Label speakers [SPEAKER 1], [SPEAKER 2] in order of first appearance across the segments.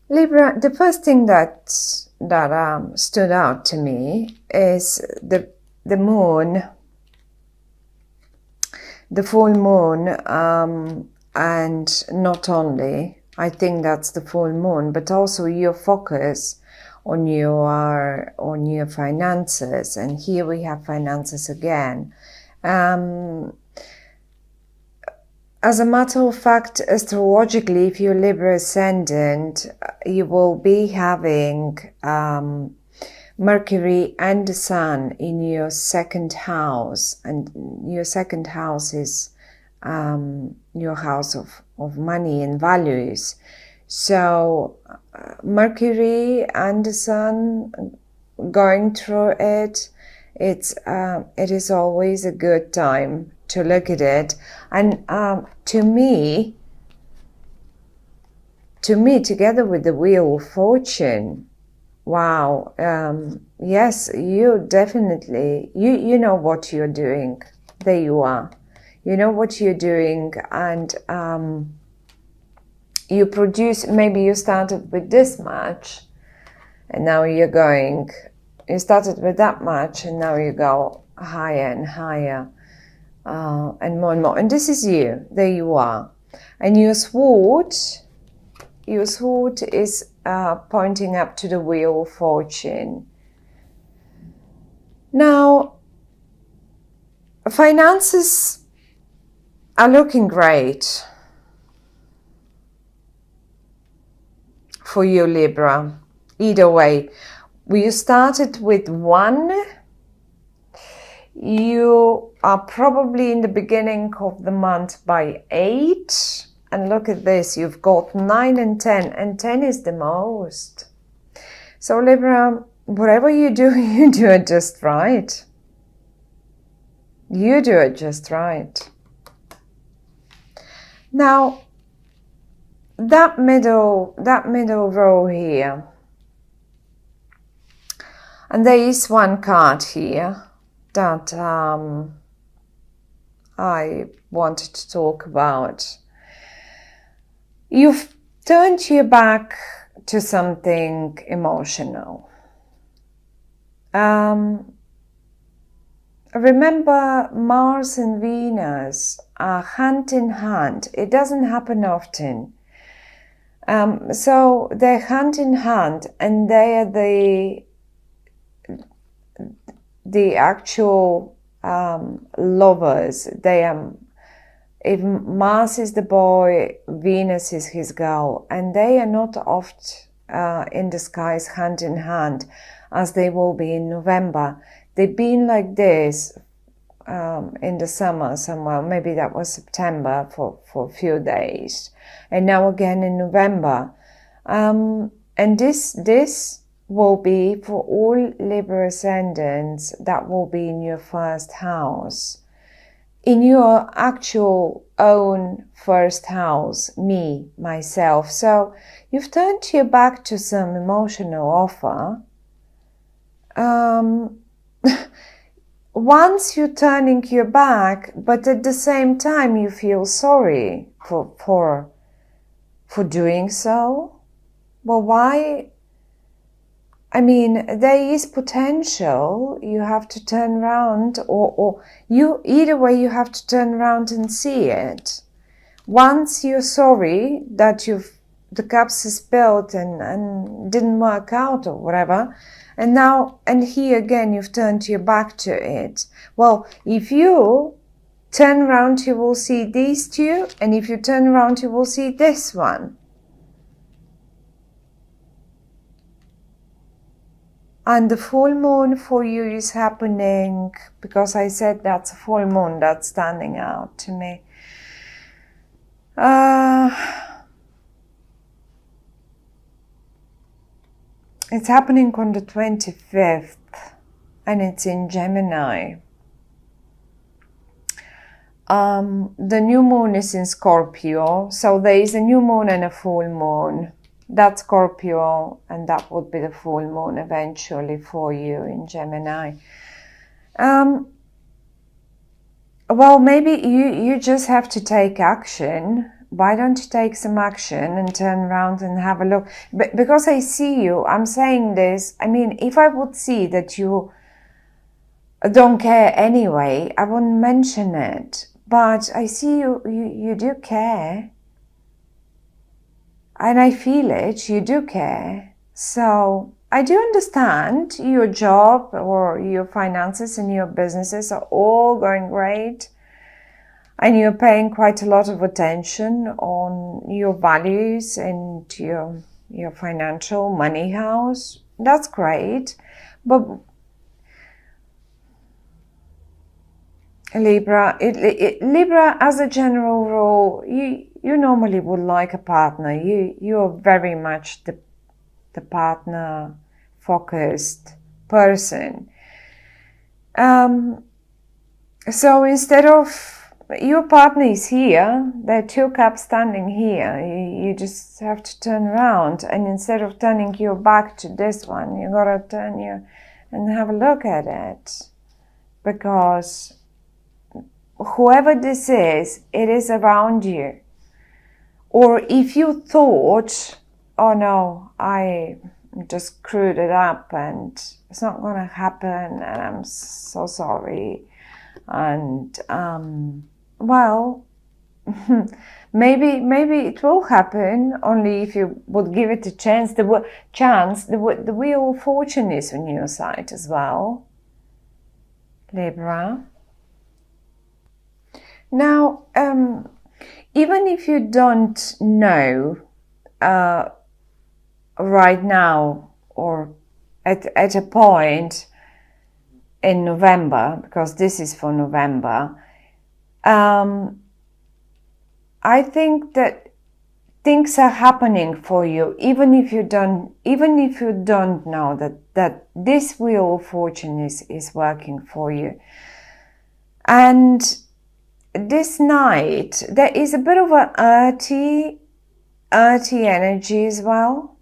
[SPEAKER 1] Libra, the first thing that stood out to me is the moon, the full moon, and not only, I think that's the full moon, but also your focus on your finances. And here we have finances again. As a matter of fact, astrologically, if you're Libra ascendant, you will be having Mercury and the Sun in your second house, and your second house is your house of money and values. So Mercury and the Sun going through it, it is always a good time to look at it. And to me, together with the Wheel of Fortune, wow, yes, you definitely, you know what you're doing. There you are. You know what you're doing, and you produce, maybe you started with this much, and now you started with that much, and now you go higher and higher. And more and more. And this is you. There you are. And your sword is pointing up to the Wheel of Fortune. Now, finances are looking great for you, Libra. Either way, you started with 1. You are probably in the beginning of the month by 8. And look at this, you've got 9 and 10. And 10 is the most. So Libra, whatever you do, you do it just right. You do it just right. Now, that middle row here. And there is one card here that I wanted to talk about. You've turned your back to something emotional. Remember, Mars and Venus are hand in hand. It doesn't happen often. So they're hand in hand, and they are the actual lovers. They are, if Mars is the boy, Venus is his girl, and they are not oft in the skies hand in hand as they will be in November. They've been like this in the summer somewhere, maybe that was September for a few days, and now again in November. And this will be for all Libra ascendants, that will be in your first house. In your actual own first house, me, myself. So you've turned your back to some emotional offer. Once you're turning your back, but at the same time you feel sorry for doing so. Well, why? I mean, there is potential. You have to turn around, or you, either way, you have to turn around and see it. Once you're sorry that the cups is spilled and didn't work out or whatever, and now, and here again, you've turned your back to it. Well, if you turn around, you will see these two, and if you turn around, you will see this one. And the full moon for you is happening, because I said that's a full moon that's standing out to me. It's happening on the 25th, and it's in Gemini. The new moon is in Scorpio, so there is a new moon and a full moon. That's Scorpio, and that would be the full moon eventually for you in Gemini. Well, maybe you just have to take action, why don't you take some action and turn around and have a look? Because I see you, I'm saying this, I mean, if I would see that you don't care anyway, I wouldn't mention it. But I see you do care. And I feel it, you do care. So I do understand your job or your finances and your businesses are all going great. And you're paying quite a lot of attention on your values and your financial money house. That's great. But Libra, Libra, as a general rule, you normally would like a partner. You're very much the partner focused person. So instead of your partner is here, there are two cups standing here. You just have to turn around, and instead of turning your back to this one, you gotta turn your and have a look at it, because whoever this is, it is around you. Or if you thought, oh no, I just screwed it up and it's not gonna happen, and I'm so sorry, and well, maybe it will happen, only if you would give it a chance. The wheel of fortune is on your side as well, Libra. Now, even if you don't know right now or at a point in November, because this is for November, I think that things are happening for you, even if you don't know that this wheel of fortune is working for you. And this night there is a bit of an earthy energy as well,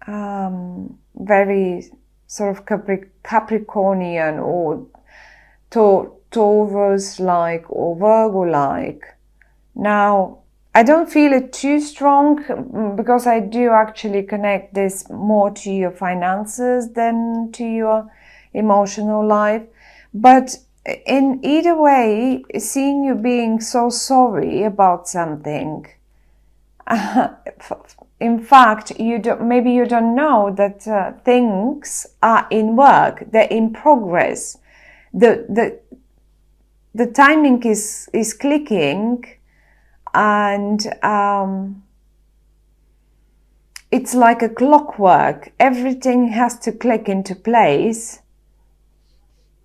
[SPEAKER 1] very sort of Capricornian or Taurus-like or Virgo-like. Now, I don't feel it too strong, because I do actually connect this more to your finances than to your emotional life. But in either way, seeing you being so sorry about something, in fact, maybe you don't know that things are in work, they're in progress. The timing is clicking, and it's like a clockwork. Everything has to click into place,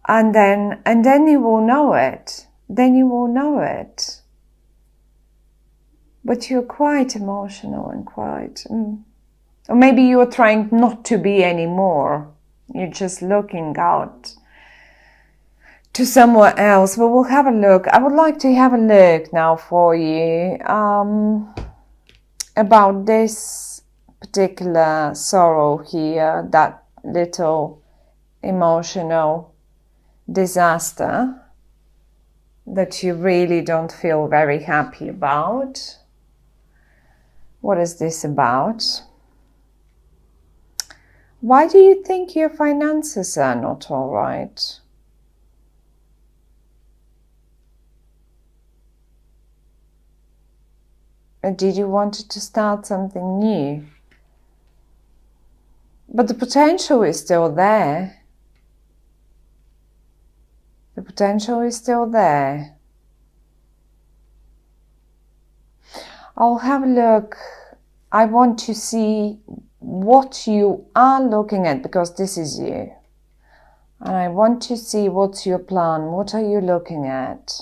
[SPEAKER 1] and then you will know it. Then you will know it. But you're quite emotional and quite, or maybe you're trying not to be anymore. You're just looking out to somewhere else. But we'll have a look. I would like to have a look now for you about this particular sorrow here, that little emotional disaster that you really don't feel very happy about. What is this about? Why do you think your finances are not all right? Did you want to start something new? But the potential is still there. The potential is still there. I'll have a look. I want to see what you are looking at, because this is you. And I want to see what's your plan. What are you looking at?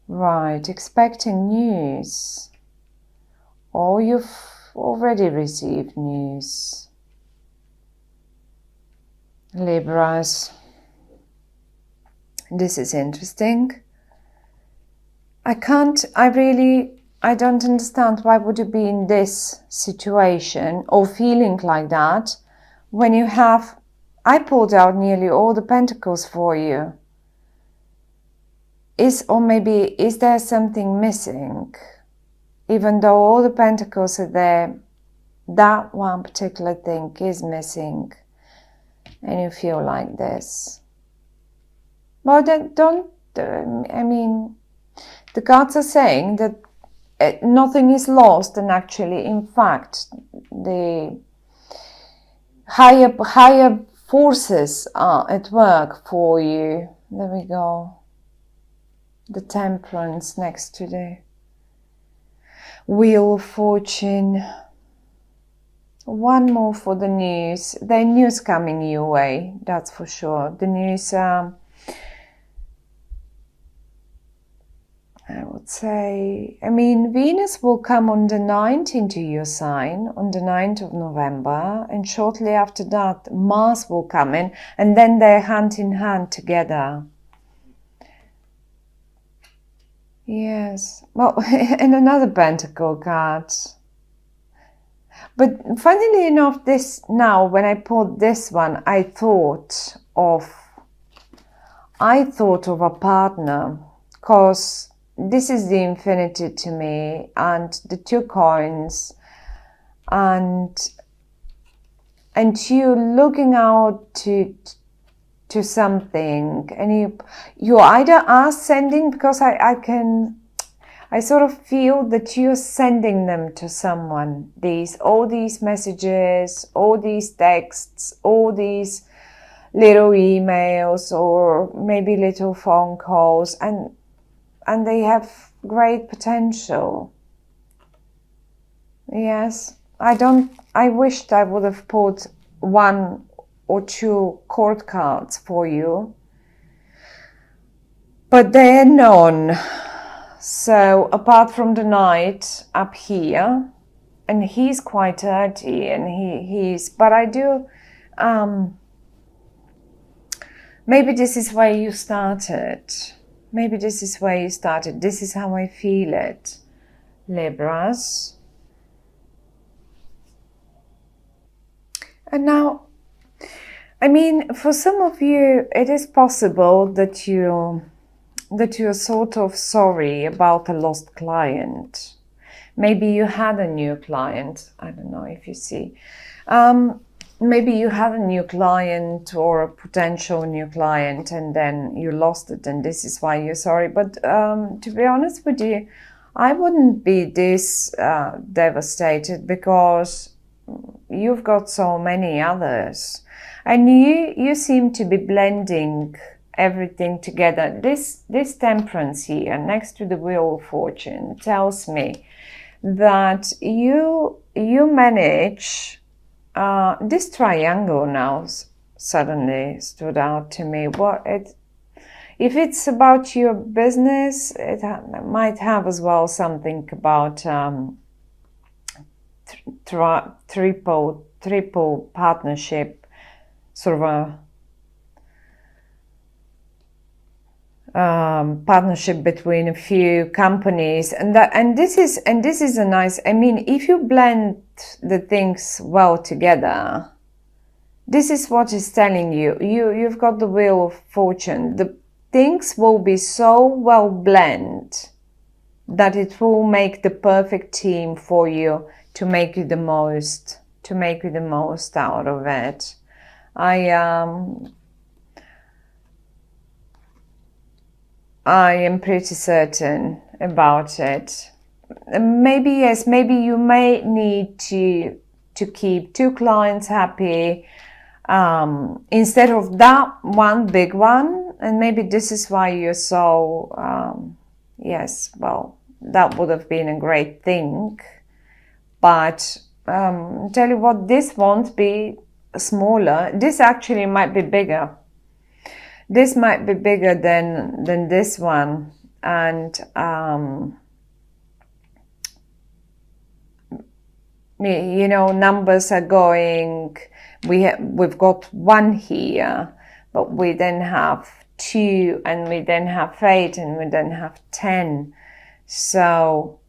[SPEAKER 1] Right, expecting news. Or you've already received news. Libras. This is interesting. I don't understand why would you be in this situation or feeling like that when you have, I pulled out nearly all the pentacles for you. or maybe is there something missing? Even though all the pentacles are there, that one particular thing is missing, and you feel like this. Well, then don't, I mean, the cards are saying that nothing is lost, and actually, in fact, the higher forces are at work for you. There we go. The Temperance next to the Wheel of Fortune. One more for the news. The news coming your way, that's for sure. The news, I would say, I mean, Venus will come on the 9th into your sign, on the 9th of November, and shortly after that, Mars will come in, and then they're hand in hand together. Yes, well, and another Pentacle card. But funnily enough, this now, when I pulled this one, I thought of a partner, because this is the Infinity to me, and the 2 coins, and you looking out to something, and you either are sending, because I sort of feel that you're sending them to someone, all these messages, all these texts, all these little emails, or maybe little phone calls, and they have great potential. Yes, I wished I would have pulled 1 or 2 court cards for you, but they're none. So apart from the Knight up here, and he's quite dirty, and he's, but I do, maybe this is where you started. Maybe this is where you started. This is how I feel it, Libras. And now, I mean, for some of you, it is possible that you're sort of sorry about a lost client. Maybe you had a new client. I don't know if you see. Maybe you had a new client or a potential new client, and then you lost it, and this is why you're sorry. But to be honest with you, I wouldn't be this devastated, because you've got so many others, and you seem to be blending everything together. This Temperance here next to the Wheel of Fortune tells me that you manage, this triangle now suddenly stood out to me. If it's about your business, it might have as well something about triple partnership, sort of a partnership between a few companies, and this is a nice, I mean, if you blend the things well together, this is what is telling you've got the Wheel of Fortune. The things will be so well blend that it will make the perfect team for you to make you the most out of it. I am pretty certain about it. Maybe, yes, maybe you may need to keep 2 clients happy instead of that one big one. And maybe this is why you're so, yes, well, that would have been a great thing. But tell you what, this won't be smaller. This actually might be bigger. This might be bigger than this one, and you know, numbers are going. We've got 1 here, but we then have 2, and we then have 8, and we then have 10. So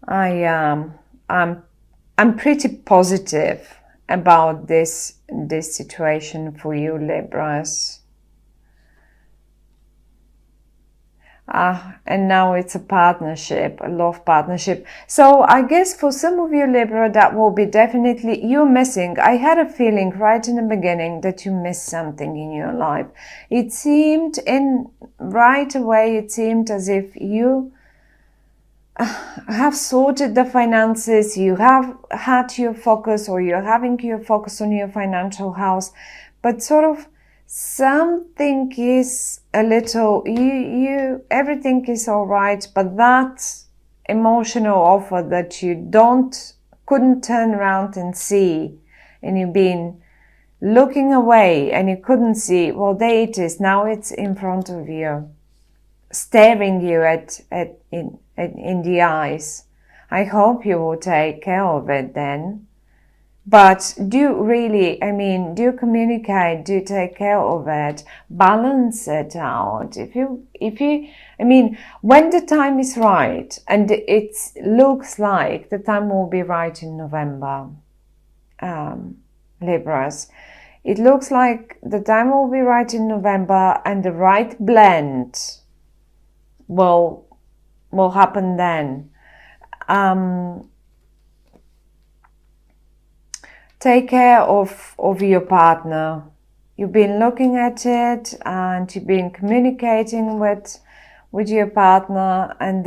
[SPEAKER 1] I'm pretty positive about this situation for you, Libras. And now it's a partnership, a love partnership. So I guess for some of you Libra, that will be definitely, you're missing. I had a feeling right in the beginning that you missed something in your life. It seemed right away, it seemed as if you have sorted the finances, you have had your focus, or you're having your focus on your financial house, but sort of something is a little, everything is all right, but that emotional offer that you couldn't turn around and see, and you've been looking away and you couldn't see, well, there it is, now it's in front of you, staring you in the eyes. I hope you will take care of it then. But do communicate, do take care of it, balance it out. When the time is right, and it looks like the time will be right in November, Libras. It looks like the time will be right in November, and the right blend will happen then. Take care of your partner. You've been looking at it and you've been communicating with your partner, and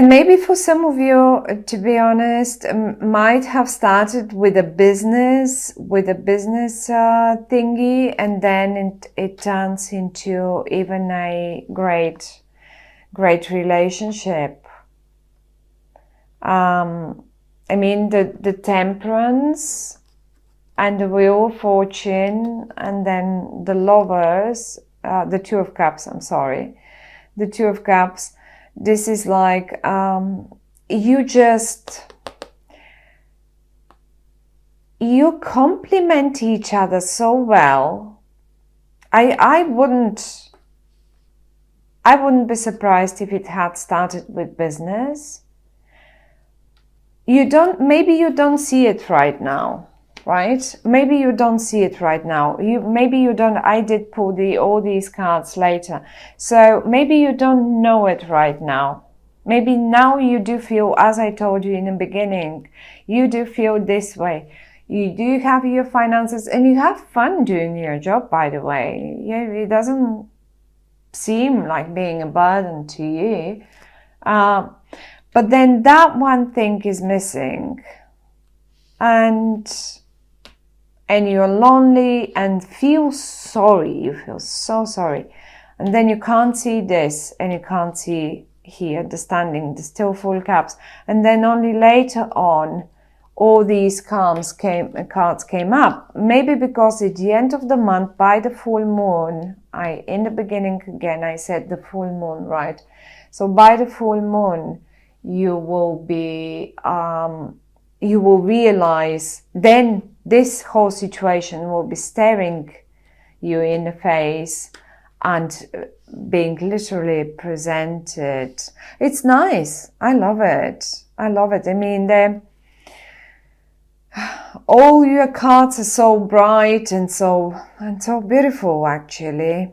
[SPEAKER 1] maybe for some of you, to be honest, might have started with a business thingy, and then it turns into even a great relationship. The Temperance and the Wheel of Fortune, and then the Lovers, the Two of Cups, the Two of Cups. This is like, you complement each other so well. I wouldn't be surprised if it had started with business. Maybe you don't see it right now, right? Maybe you don't see it right now. I did pull all these cards later. So maybe you don't know it right now. Maybe now you do feel, as I told you in the beginning, you do feel this way. You do have your finances and you have fun doing your job, by the way. Yeah, it doesn't seem like being a burden to you. But then that one thing is missing, and you're lonely and feel sorry. You feel so sorry. And then you can't see this, and you can't see here the standing, the still full cups. And then only later on, all these cards came up. Maybe because at the end of the month, by the full moon, in the beginning again, I said the full moon, right? So by the full moon, you will realize, then this whole situation will be staring you in the face and being literally presented. It's nice. I love it. All your cards are so bright and so beautiful, actually.